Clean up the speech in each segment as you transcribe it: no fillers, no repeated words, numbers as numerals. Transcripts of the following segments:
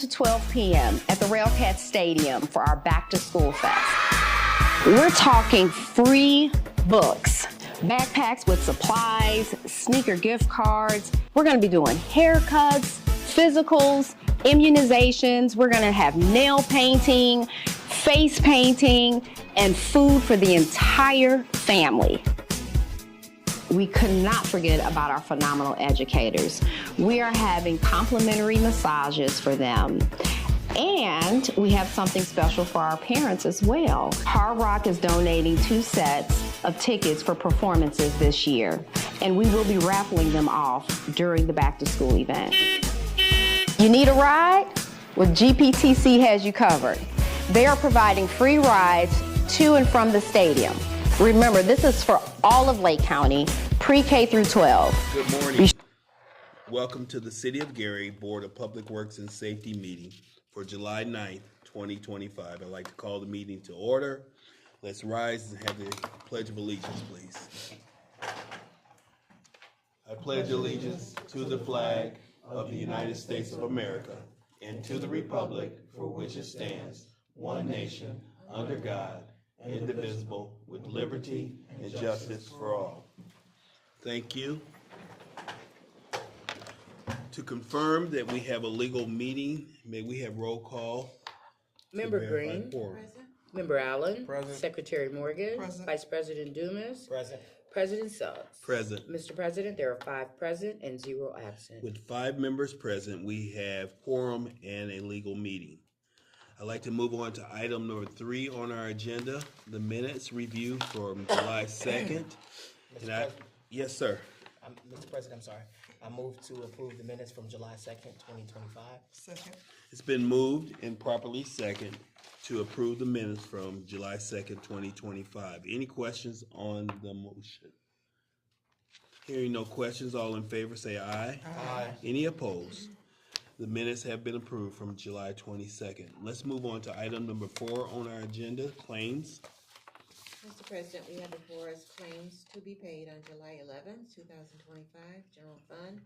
to 12 p.m. at the Railcat Stadium for our Back to School Fest. We're talking free books, backpacks with supplies, sneaker gift cards. We're going to be doing haircuts, physicals, immunizations. We're going to have nail painting, face painting, and food for the entire family. We could not forget about our phenomenal educators. We are having complimentary massages for them. And we have something special for our parents as well. Hard Rock is donating 2 sets of tickets for performances this year, and we will be raffling them off during the back to school event. You need a ride? Well, GPTC has you covered. They are providing free rides to and from the stadium. Remember, this is for all of Lake County, pre-K through 12. Good morning. Welcome to the City of Gary Board of Public Works and Safety meeting for July 9th, 2025. I'd like to call the meeting to order. Let's rise and have the Pledge of Allegiance, please. I pledge allegiance to the flag of the United States of America and to the republic for which it stands, one nation, under God, indivisible, with liberty and justice for all. Thank you. To confirm that we have a legal meeting, may we have roll call? Member Green. Present. Member Allen. Present. Secretary Morgan. Present. Vice President Dumas. Present. President Suggs. Present. Mr. President, there are 5 present and 0 absent. With 5 members present, we have quorum and a legal meeting. I'd like to move on to item number 3 on our agenda, the minutes review from July 2nd. Yes, sir. Mr. President, I'm sorry. I move to approve the minutes from July 2nd, 2025. Second. It's been moved and properly second to approve the minutes from July 2nd, 2025. Any questions on the motion? Hearing no questions, all in favor say aye. Aye. Any opposed? The minutes have been approved from July 22nd. Let's move on to item number 4 on our agenda, claims. Mr. President, we have before us claims to be paid on July 11th, 2025. General Fund,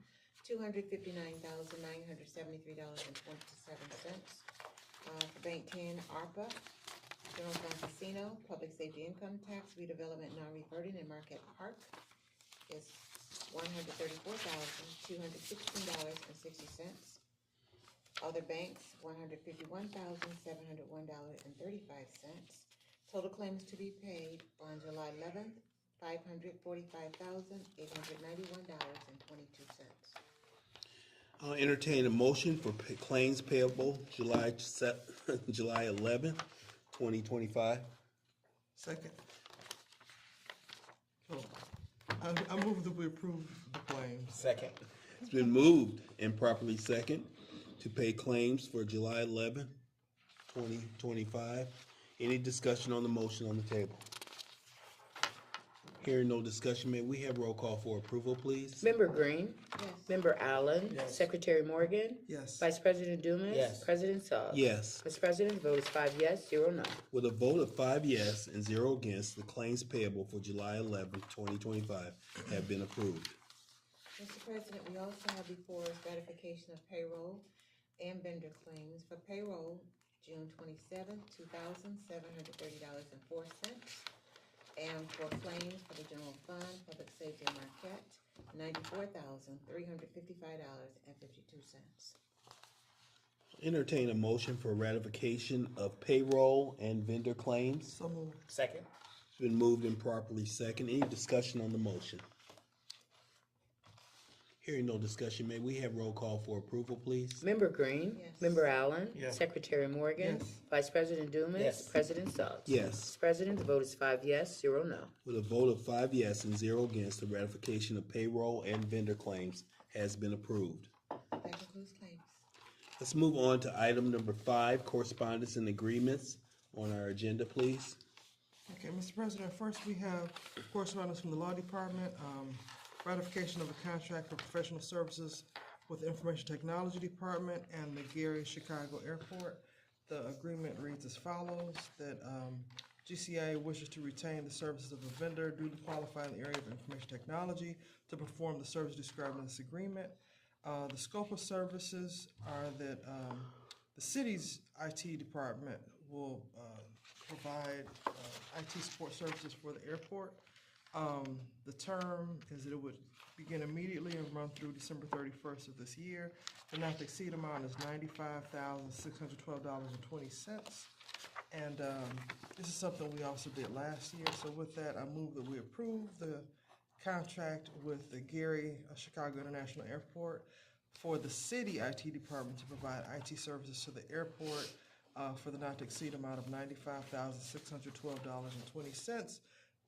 $259,973.27. For Bank 10, ARPA. General Fund Casino, Public Safety Income Tax, Redevelopment Non-Reverting in Marquette Park is $134,216.60. Other banks, $151,701.35. Total claims to be paid on July 11th, $545,891.22. I'll entertain a motion for claims payable July 11th, 2025. Second. I move that we approve the claims. Second. It's been moved and properly second to pay claims for July 11th, 2025. Any discussion on the motion on the table? Hearing no discussion, may we have roll call for approval, please? Member Green. Yes. Member Allen. Yes. Secretary Morgan. Yes. Vice President Dumas. Yes. President Suggs. Yes. Mr. President, the vote is 5 yes, 0 no. With a vote of 5 yes and 0 against, the claims payable for July 11th, 2025 have been approved. Mr. President, we also have before us ratification of payroll and vendor claims. For payroll, June 27th, $2,730.04. And for claims for the general fund, public safety and Marquette, $94,355.52. Entertain a motion for ratification of payroll and vendor claims. So moved. Second. It's been moved and properly second. Any discussion on the motion? Hearing no discussion, may we have roll call for approval, please? Member Green. Yes. Member Allen. Yes. Secretary Morgan. Yes. Vice President Dumas. Yes. President Suggs. Yes. Mr. President, the vote is 5 yes, 0 no. With a vote of 5 yes and 0 against, the ratification of payroll and vendor claims has been approved. That concludes claims. Let's move on to item number 5, correspondence and agreements on our agenda, please. Okay, Mr. President, first we have correspondence from the Law Department, ratification of a contract for professional services with the Information Technology Department and the Gary-Chicago Airport. The agreement reads as follows, that GCA wishes to retain the services of a vendor duly qualified in the area of information technology to perform the service described in this agreement. The scope of services are that The city's IT department will provide IT support services for the airport. The term is that it would begin immediately and run through December 31st of this year. The not to exceed amount is $95,612.20. And this is something we also did last year. So with that, I move that we approve the contract with the Gary Chicago International Airport for the city IT department to provide IT services to the airport for the not to exceed amount of $95,612.20.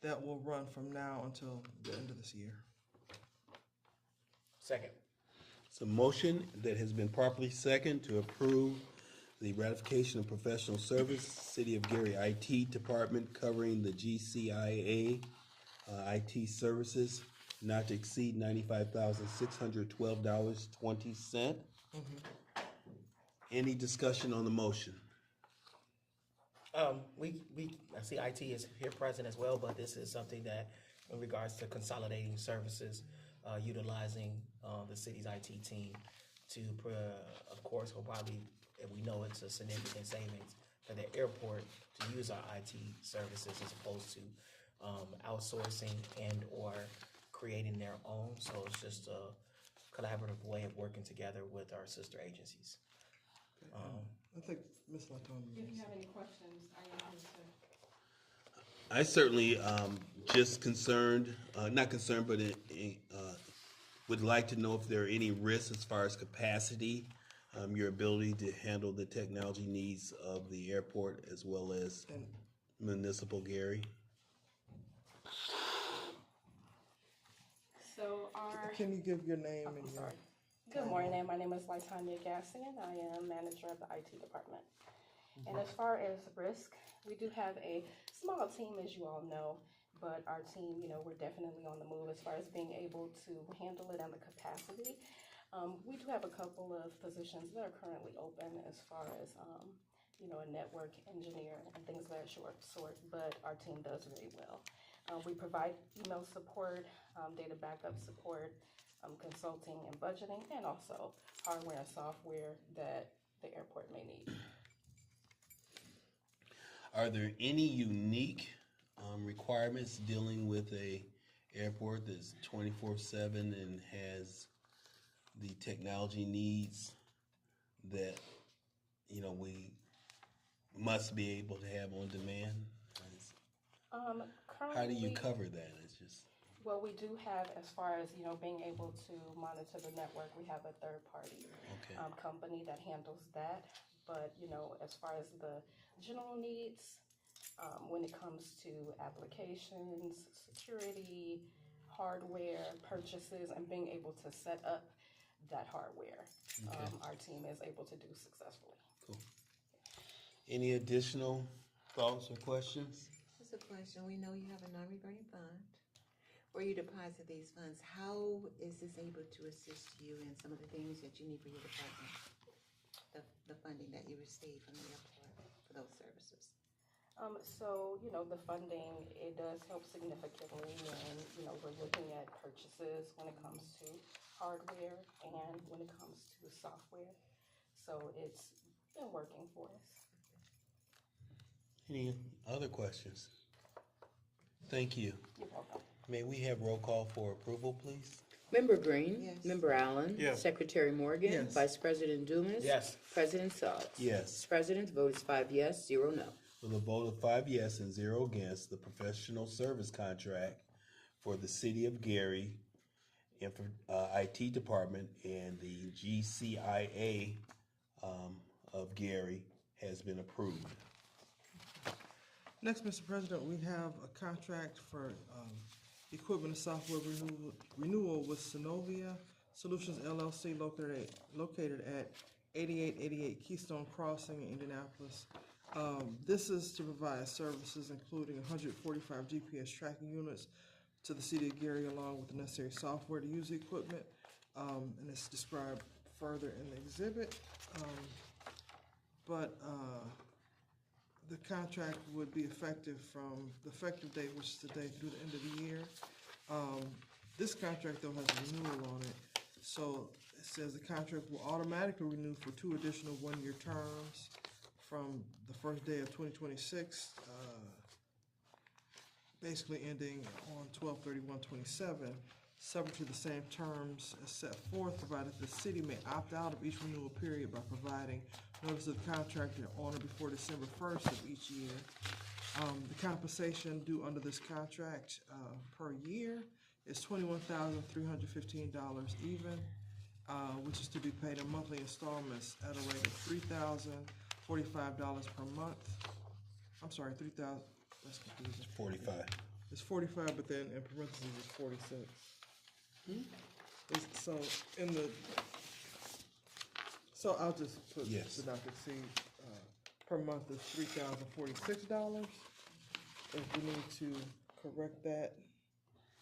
That will run from now until the end of this year. Second. It's a motion that has been properly seconded to approve the ratification of professional service, City of Gary IT Department covering the GCIA IT services, not to exceed $95,612.20. Any discussion on the motion? I see IT is here present as well, but this is something that in regards to consolidating services, utilizing the city's IT team to, of course, we know it's a significant savings for the airport to use our IT services as opposed to outsourcing and or creating their own. So it's just a collaborative way of working together with our sister agencies. I think Ms. Latone. If you have any questions, I am here to. I certainly just concerned, not concerned, but would like to know if there are any risks as far as capacity, your ability to handle the technology needs of the airport as well as municipal Gary. So our, Can you give your name and your? sorry. Good morning, my name is Latonya Gassian. I am manager of the IT department. And as far as risk, we do have a small team, as you all know, but our team, we're definitely on the move as far as being able to handle it and the capacity. We do have a couple of positions that are currently open as far as, a network engineer and things of that sort, but our team does very well. We provide email support, data backup support, consulting and budgeting, and also hardware and software that the airport may need. Are there any unique requirements dealing with a airport that's 24/7 and has the technology needs that we must be able to have on demand? How do you cover that? It's just Well, we do have, as far as, being able to monitor the network, we have a third-party company that handles that. But, as far as the general needs, when it comes to applications, security, hardware, purchases, and being able to set up that hardware, our team is able to do successfully. cool. Any additional thoughts or questions? Just a question, we know you have a non-reverting fund. Where you deposit these funds, how is this able to assist you in some of the things that you need for your department? The funding that you receive from the airport for those services? So, the funding, it does help significantly when, we're looking at purchases when it comes to hardware and when it comes to software. So it's been working for us. Any other questions? Thank you. You're welcome. May we have roll call for approval, please? Member Green. Yes. Member Allen. Yes. Secretary Morgan. Yes. Vice President Dumas. Yes. President Suggs. Yes. Mr. President, the vote is 5 yes, 0 no. With a vote of 5 yes and 0 against, the professional service contract for the City of Gary IT Department and the GCIA of Gary has been approved. Next, Mr. President, we have a contract for equipment and software renewal with Synovia Solutions LLC located at 8888 Keystone Crossing in Indianapolis. This is to provide services including 145 GPS tracking units to the City of Gary along with the necessary software to use the equipment. And it's described further in the exhibit. The contract would be effective from the effective date, which is today, through the end of the year. This contract, though, has a renewal on it, So it says the contract will automatically renew for 2 additional one-year terms from the first day of 2026, basically ending on 12/31/27, subject to the same terms as set forth, provided the city may opt out of each renewal period by providing notice of the contract on or before December 1st of each year. The compensation due under this contract per year is $21,315 even, which is to be paid in monthly installments at a rate of $3,045 per month. I'm sorry, 3,000. That's confusing. 45. It's 45, but then in parentheses it's 46. So in the, so I'll just put Yes. the not to exceed, per month is $3,046. If we need to correct that,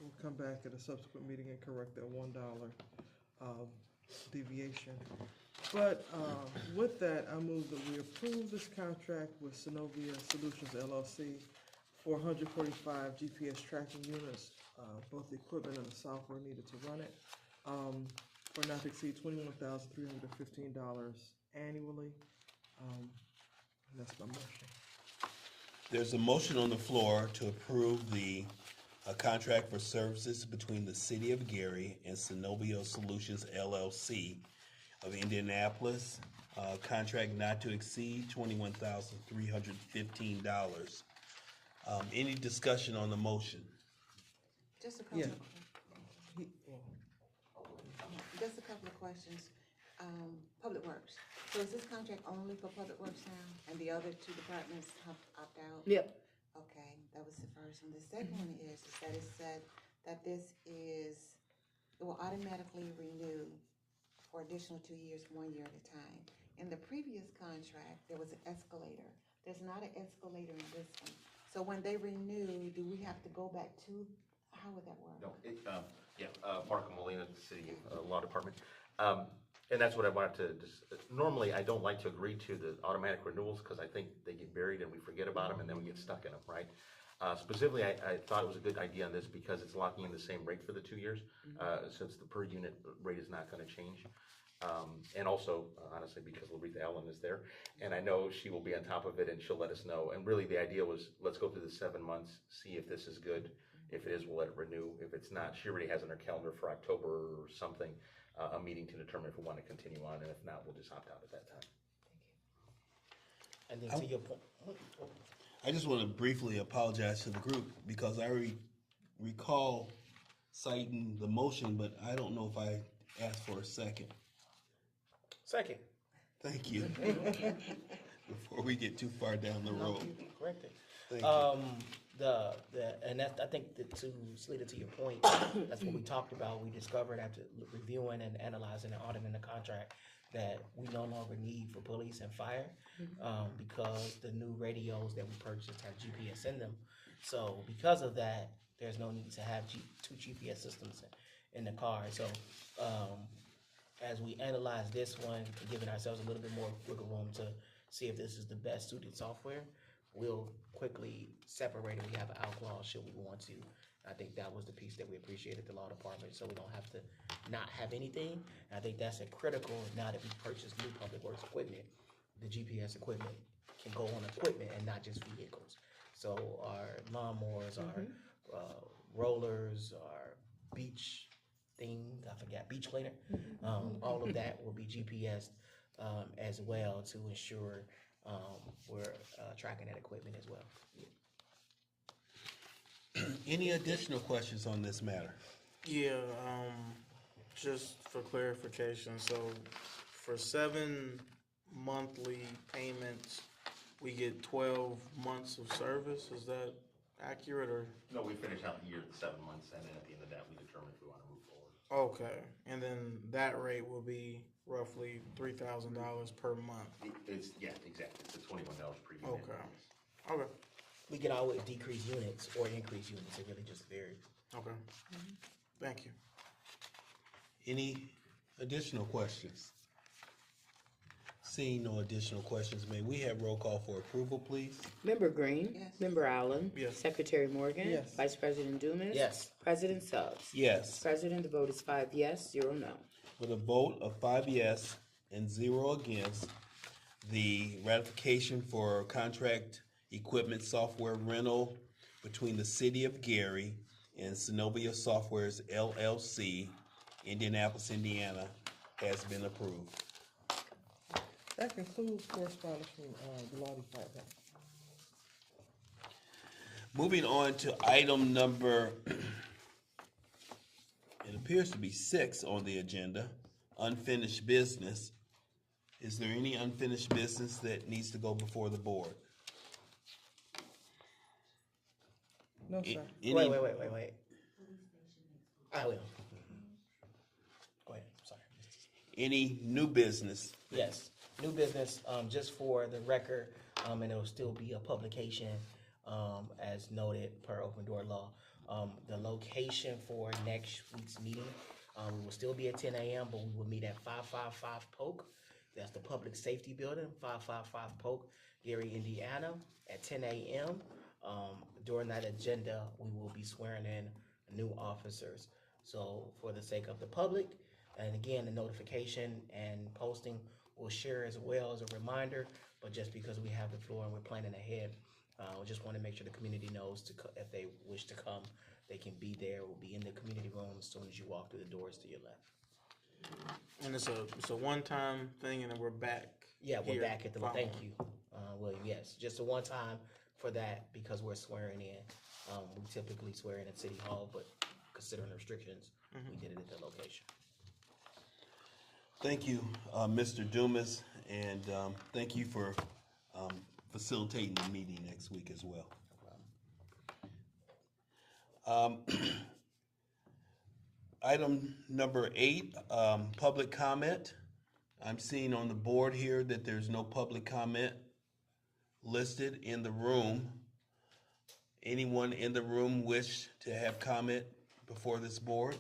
we'll come back at a subsequent meeting and correct that $1 deviation. But with that, I move that we approve this contract with Synovia Solutions LLC for 145 GPS tracking units, both the equipment and the software needed to run it, for not to exceed $21,315 annually. And that's my motion. There's a motion on the floor to approve the contract for services between the City of Gary and Synovio Solutions LLC of Indianapolis. Contract not to exceed $21,315. Any discussion on the motion? Just a couple Yeah. of, just a couple of questions. Public Works, so is this contract only for Public Works now, and the other 2 departments have opt out? Yep. Okay, that was the first one. The second one is that it said that this is, it will automatically renew for additional 2 years, 1 year at a time. In the previous contract, there was an escalator. There's not an escalator in this one. So when they renew, do we have to go back to, how would that work? No, Marco Molina, City Law Department. And that's what I wanted to, normally I don't like to agree to the automatic renewals because I think they get buried and we forget about them and then we get stuck in them, right? Specifically, I thought it was a good idea on this because it's locking in the same rate for the 2 years, since the per unit rate is not gonna change. And also, honestly, because Laretha Allen is there, and I know she will be on top of it and she'll let us know. And really, the idea was, let's go through the 7 months, see if this is good. If it is, we'll let it renew. If it's not, she already has on her calendar for October or something, a meeting to determine if we want to continue on, and if not, we'll just opt out at that time. And then to your point, I just want to briefly apologize to the group because I recall citing the motion, but I don't know if I asked for a second. second, Thank you. Before we get too far down the road. correct it. Thank you. And that, I think that to Slita, to your point, that's what we talked about. We discovered after reviewing and analyzing and auditing the contract that we no longer need for police and fire, because the new radios that we purchased have GPS in them. So because of that, there's no need to have 2 GPS systems in the car. So, as we analyze this one, giving ourselves a little bit more wiggle room to see if this is the best suited software, we'll quickly separate it. We have an out clause should we want to. I think that was the piece that we appreciated the law department, so we don't have to not have anything. And I think that's a critical, now that we purchase new public works equipment, the GPS equipment can go on equipment and not just vehicles. So our lawnmowers, our rollers, our beach thing, I forgot, beach cleaner, all of that will be GPS as well to ensure we're tracking that equipment as well. Any additional questions on this matter? Yeah, just for clarification, so for 7 monthly payments, we get 12 months of service, is that accurate, or? No, we finish out the year at 7 months, and then at the end of that, we determine if we want to move forward. Okay, and then that rate will be roughly $3,000 per month? It's, yeah, exactly, it's $21 per unit. Okay, okay, We can always decrease units or increase units, it really just varies. okay. Thank you. Any additional questions? Seeing no additional questions, may we have roll call for approval, please? Member Green? Yes. Member Allen? Yes. Secretary Morgan? Yes. Vice President Dumas? Yes. President Suggs? Yes. President, the vote is 5 yes, 0 no. with a vote of 5 yes and 0 against, the ratification for contract equipment software rental between the City of Gary and Synovia Softwares LLC, Indianapolis, Indiana, has been approved. That concludes correspondence from, the law department. Moving on to item number, it appears to be 6 on the agenda, unfinished business. Is there any unfinished business that needs to go before the board? No, sir. Any- Wait. I will. Go ahead, sorry. Any new business? Yes, new business, just for the record, and it'll still be a publication, as noted per open door law. The location for next week's meeting, we will still be at 10 a.m., but we will meet at 555 Polk. That's the Public Safety Building, 555 Polk, Gary, Indiana, at 10 a.m. During that agenda, we will be swearing in new officers. So for the sake of the public, and again, the notification and posting we'll share as well as a reminder, but just because we have the floor and we're planning ahead, we just want to make sure the community knows if they wish to come, they can be there. We'll be in the community room as soon as you walk through the doors to your left. And it's a one-time thing, and then we're back. Yeah, we're here back at the, following. thank you, William, yes, just a one time for that because we're swearing in. We typically swear in at City Hall, but considering the restrictions, we did it at the location. Thank you, Mr. Dumas, and thank you for facilitating the meeting next week as well. Item number 8, public comment. I'm seeing on the board here that there's no public comment listed in the room. Anyone in the room wish to have comment before this board?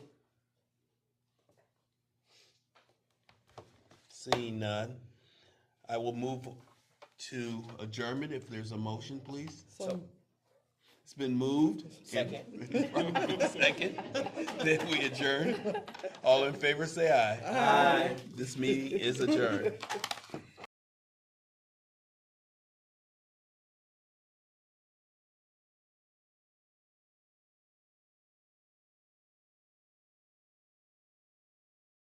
Seeing none, I will move to adjournment if there's a motion, please. So, It's been moved. Second. Second, then we adjourn. All in favor, say aye. Aye. This meeting is adjourned.